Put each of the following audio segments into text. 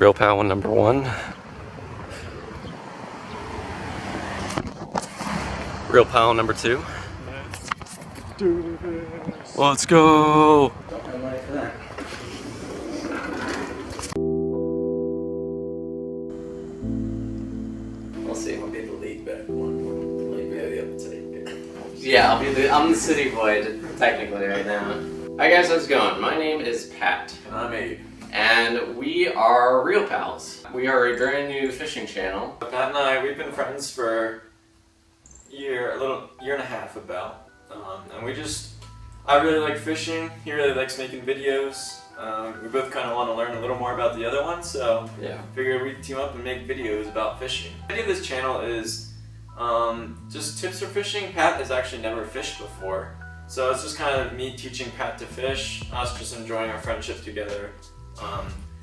Real pal number 1. Real pal number 2. Let's do this. Let's go! We'll see. I'll be the lead back one. Like maybe the other take. Yeah, I'm the city boy technically right now. Hi guys, how's it going? My name is Pat. And I'm Abe. And we are ReelPals. We are a brand new fishing channel. Pat and I, we've been friends for a year and a half about. And I really like fishing. He really likes making videos. We both kind of want to learn a little more about the other one, so Yeah. figured we'd team up and make videos about fishing. The idea of this channel is just tips for fishing. Pat has actually never fished before, so it's just kind of me teaching Pat to fish, us just enjoying our friendship together,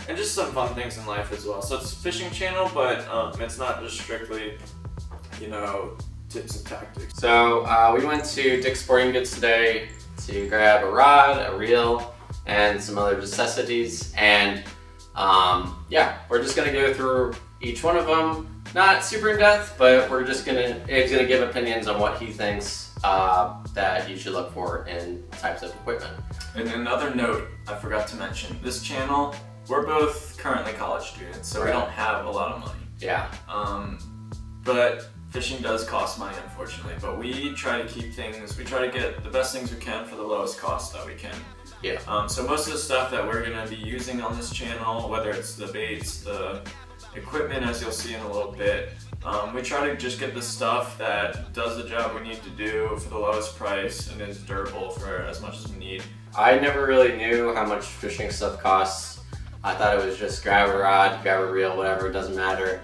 and just some fun things in life as well. So it's a fishing channel, but it's not just strictly, tips and tactics. So we went to Dick's Sporting Goods today to grab a rod, a reel, and some other necessities. And yeah, we're just gonna go through each one of them. Not super in depth, but Abe's gonna give opinions on what he thinks that you should look for in types of equipment. And another note I forgot to mention, this channel, we're both currently college students, so we don't have a lot of money. Yeah. But fishing does cost money, unfortunately, but we try to get the best things we can for the lowest cost that we can. Yeah. So most of the stuff that we're gonna be using on this channel, whether it's the baits, the equipment, as you'll see in a little bit, we try to just get the stuff that does the job we need to do for the lowest price and is durable for as much as we need. I never really knew how much fishing stuff costs. I thought it was just grab a rod, grab a reel, whatever, it doesn't matter.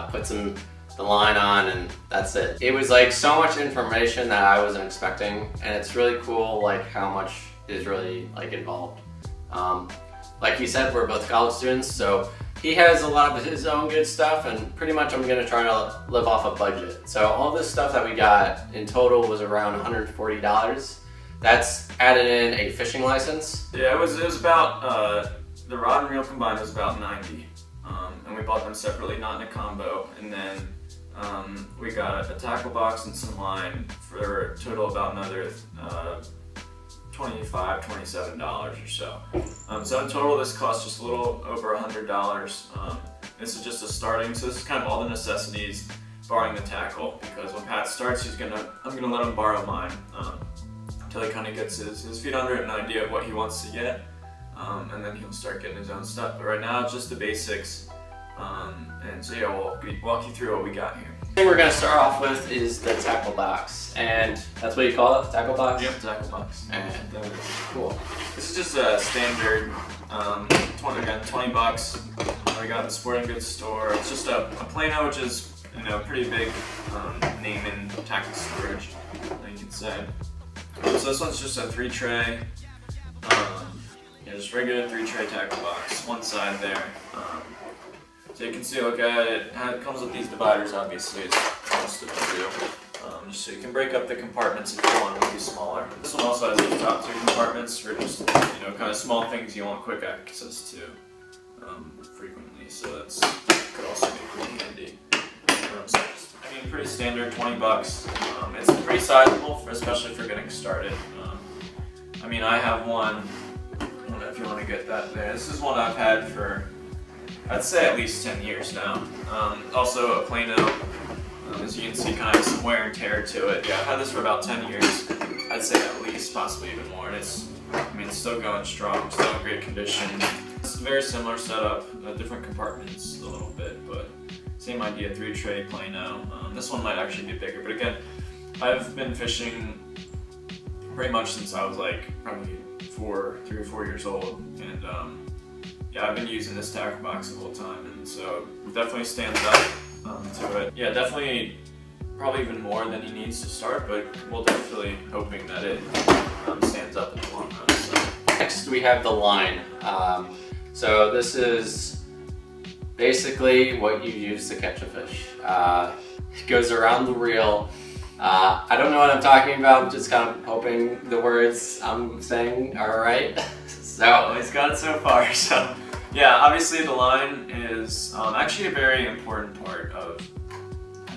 Put the line on and that's it. It was like so much information that I wasn't expecting, and it's really cool like how much is really like involved. Like he said, we're both college students, so he has a lot of his own good stuff, and pretty much I'm gonna try to live off a budget. So all this stuff that we got in total was around $140. That's added in a fishing license. Yeah, it was about, the rod and reel combined was about 90. And we bought them separately, not in a combo. And then we got a tackle box and some line for a total about another $25, $27 or so. So in total this cost just a little over $100. This is just a starting, so this is kind of all the necessities, barring the tackle, because when Pat starts, I'm gonna let him borrow mine until he kind of gets his feet under it and an idea of what he wants to get. And then he'll start getting his own stuff. But right now it's just the basics. And so yeah, we'll walk you through what we got here. The thing we're gonna start off with is the tackle box, and that's what you call it, the tackle box? Yep, tackle box. And cool. This is just a standard, 20 bucks. We got in the sporting goods store. It's just a Plano, which is pretty big name in tackle storage, you can say. So this one's just a 3-tray. Just regular 3-tray tackle box, one side there. So you can see, look at it, it comes with these dividers, obviously, as most of them do. Just so you can break up the compartments if you want them to be smaller. This one also has the top 2 compartments for just, kind of small things you want quick access to frequently, so that could also be pretty handy. Pretty standard, 20 bucks. It's pretty sizable, especially for getting started. I have one. If you want to get that there. This is one I've had for, I'd say at least 10 years now. Also a Plano, as you can see, kind of some wear and tear to it. Yeah, I've had this for about 10 years. I'd say at least, possibly even more. And it's still going strong, still in great condition. It's a very similar setup, different compartments a little bit, but same idea, 3-tray Plano. This one might actually be bigger, but again, I've been fishing pretty much since I was like probably 3 or 4 years old, and yeah, I've been using this tackle box the whole time, and so it definitely stands up to it. Yeah, definitely, probably even more than he needs to start, but we're definitely hoping that it stands up in the long run. So. Next we have the line. So this is basically what you use to catch a fish. It goes around the reel. I don't know what I'm talking about, I'm just kind of hoping the words I'm saying are right. So He's got it so far, so Yeah, obviously the line is actually a very important part of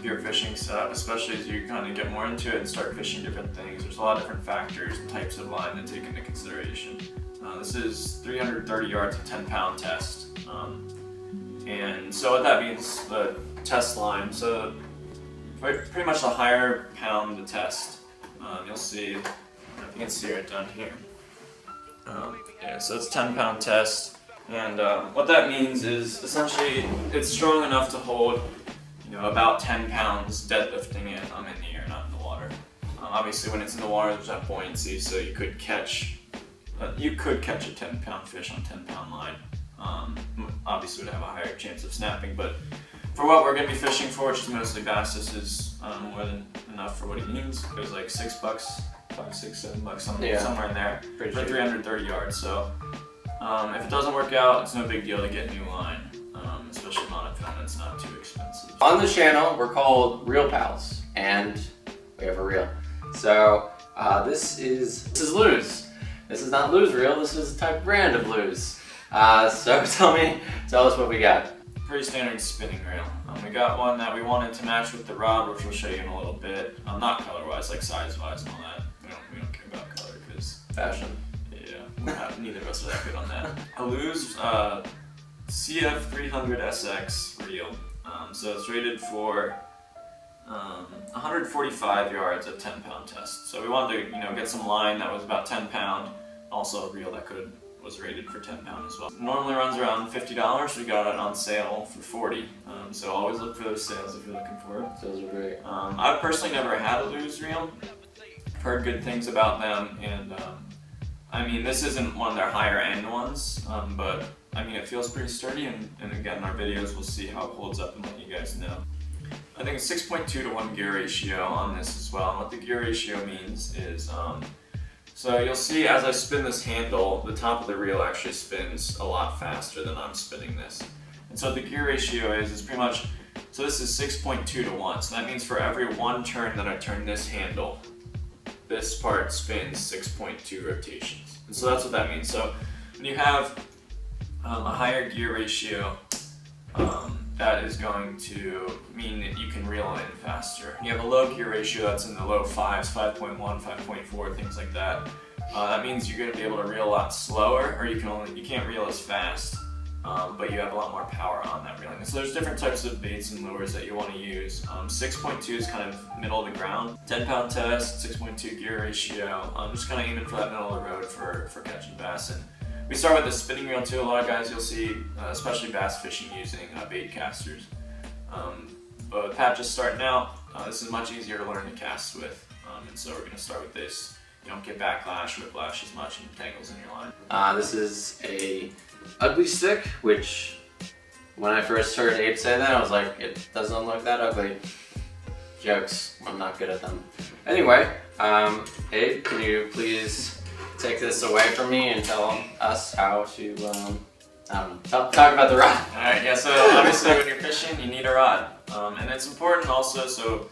your fishing setup, especially as you kind of get more into it and start fishing different things. There's a lot of different factors and types of line to take into consideration. This is 330 yards of 10-pound test. And so what that means, the test line, so pretty much the higher pound the test, you'll see, I don't know if you can see it down here. Yeah, so it's 10-pound test. And what that means is essentially it's strong enough to hold, about 10 pounds deadlifting it in the air, not in the water. Obviously, when it's in the water, there's that buoyancy, so you could catch a 10-pound fish on 10-pound line. Obviously, would have a higher chance of snapping, but for what we're going to be fishing for, which is mostly bass, this is more than enough for what he needs. It was like $6, $5, $6, $7, somewhere in there for 330 yards. So. If it doesn't work out, it's no big deal to get a new line, especially monofilament, it's not too expensive. On the channel, we're called ReelPals, and we have a reel. So this is lose. This is not lose reel. This is a type brand of lose. So tell us what we got. Pretty standard spinning reel. We got one that we wanted to match with the rod, which we'll show you in a little bit. Not color-wise, like size-wise and all that. We don't care about color because Fashion. Neither of us are that good on that. I lose CF300SX reel. So it's rated for 145 yards at 10-pound test. So we wanted to get some line that was about 10 pound, also a reel that was rated for 10 pound as well. It normally runs around $50. We got it on sale for 40. So always look for those sales if you're looking for it. Those are great. I've personally never had a lose reel. I've heard good things about them, and I mean, this isn't one of their higher end ones, but I mean, it feels pretty sturdy, and again, in our videos, we'll see how it holds up and let you guys know. I think it's 6.2 to 1 gear ratio on this as well, and what the gear ratio means is, so you'll see as I spin this handle, the top of the reel actually spins a lot faster than I'm spinning this. And so the gear ratio is pretty much, so this is 6.2 to 1, so that means for every one turn that I turn this handle, this part spins 6.2 rotations. And so that's what that means. So when you have a higher gear ratio, that is going to mean that you can reel in faster. When you have a low gear ratio that's in the low 5s, 5.1, 5.4, things like that, that means you're going to be able to reel a lot slower, or you can't reel as fast, but you have a lot more power on that reeling. So there's different types of baits and lures that you want to use. 6.2 is kind of middle of the ground. 10-pound test, 6.2 gear ratio. I'm just kind of aiming for that middle of the road for catching bass. And we start with the spinning reel too. A lot of guys you'll see, especially bass fishing, using bait casters. But with Pat just starting out, this is much easier to learn to cast with. And so we're going to start with this. You don't get backlash, whiplash as much, and tangles in your line. This is a ugly stick, which when I first heard Abe say that, I was like, it doesn't look that ugly. Jokes, I'm not good at them. Anyway, Abe, can you please take this away from me and tell us how to, talk about the rod. Alright, yeah, so obviously when you're fishing, you need a rod. And it's important also, so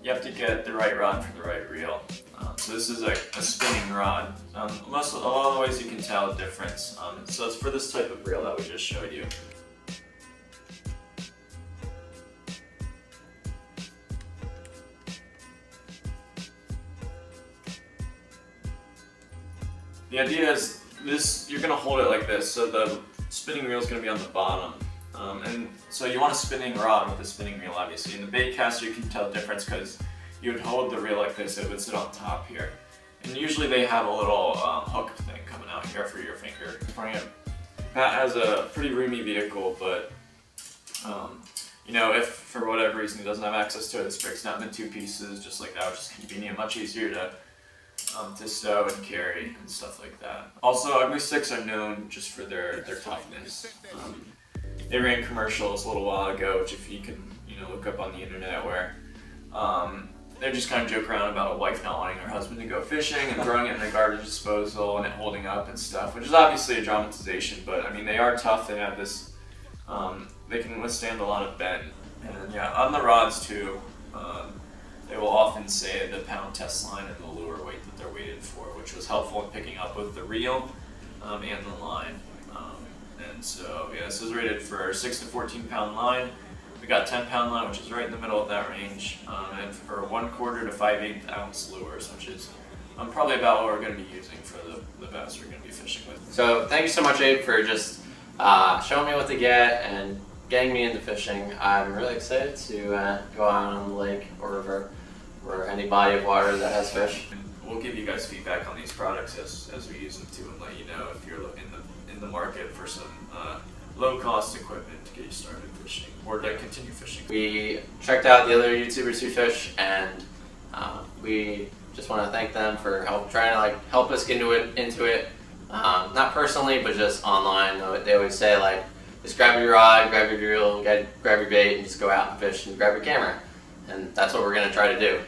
you have to get the right rod for the right reel. So this is a spinning rod. A lot of the ways you can tell the difference. So it's for this type of reel that we just showed you. The idea is you're going to hold it like this, so the spinning reel is going to be on the bottom. And so you want a spinning rod with a spinning reel, obviously. In the bait caster, you can tell the difference because you would hold the reel like this, it would sit on top here. And usually they have a little hook thing coming out here for your finger. Pat has a pretty roomy vehicle, but if for whatever reason he doesn't have access to it, this breaks down into 2 pieces, just like that, which is convenient, much easier to stow and carry and stuff like that. Also, ugly sticks are known just for their toughness. They ran commercials a little while ago, which if you can look up on the internet, where they just kind of joke around about a wife not wanting her husband to go fishing and throwing it in the garbage disposal and it holding up and stuff, which is obviously a dramatization, but I mean they are tough. They have this, they can withstand a lot of bend. And yeah, on the rods too, they will often say the pound test line and the lure weight that they're weighted for, which was helpful in picking up with the reel and the line. And so yeah, this is rated for 6 to 14 pound line. We got 10-pound line, which is right in the middle of that range, and for 1/4 to 5/8 ounce lures, which is probably about what we're going to be using for the bass we're going to be fishing with. So thank you so much, Abe, for just showing me what to get and getting me into fishing. I'm really excited to go out on the lake or river or any body of water that has fish. And we'll give you guys feedback on these products as we use them too, and let you know if you're in the market for some low-cost equipment to get you started fishing or to continue fishing. We checked out the other YouTubers who fish, and we just want to thank them for trying to help us get into it. Not personally, but just online. They always say just grab your rod, grab your reel, grab your bait, and just go out and fish and grab your camera. And that's what we're gonna try to do.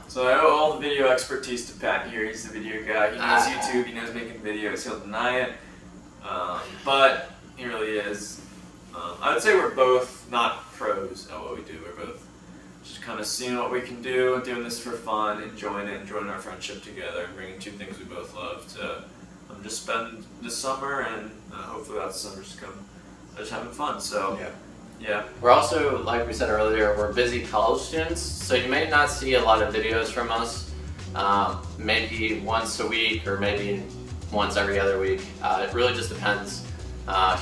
So I owe all the video expertise to Pat here. He's the video guy. He knows YouTube. He knows making videos. He'll deny it, but he really is. I would say we're both not pros at what we do. We're both just kind of seeing what we can do, doing this for fun, enjoying it, enjoying our friendship together, and bringing two things we both love to just spend this summer, and hopefully that summer's to come, just having fun. So yeah. We're also, like we said earlier, we're busy college students, so you may not see a lot of videos from us. Maybe once a week or maybe once every other week. It really just depends.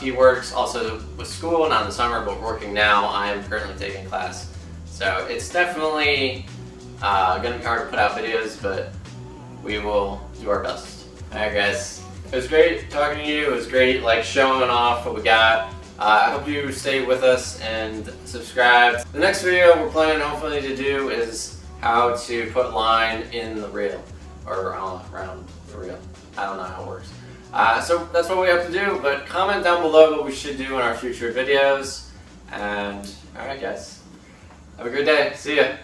He works also with school, not in the summer, but working now. I am currently taking class. So it's definitely going to be hard to put out videos, but we will do our best. Alright guys, it was great talking to you. It was great showing off what we got. I hope you stay with us and subscribe. The next video we're planning hopefully to do is how to put line in the reel, or around the reel. I don't know how it works. So that's what we have to do, but comment down below what we should do in our future videos. And alright guys, have a good day. See ya.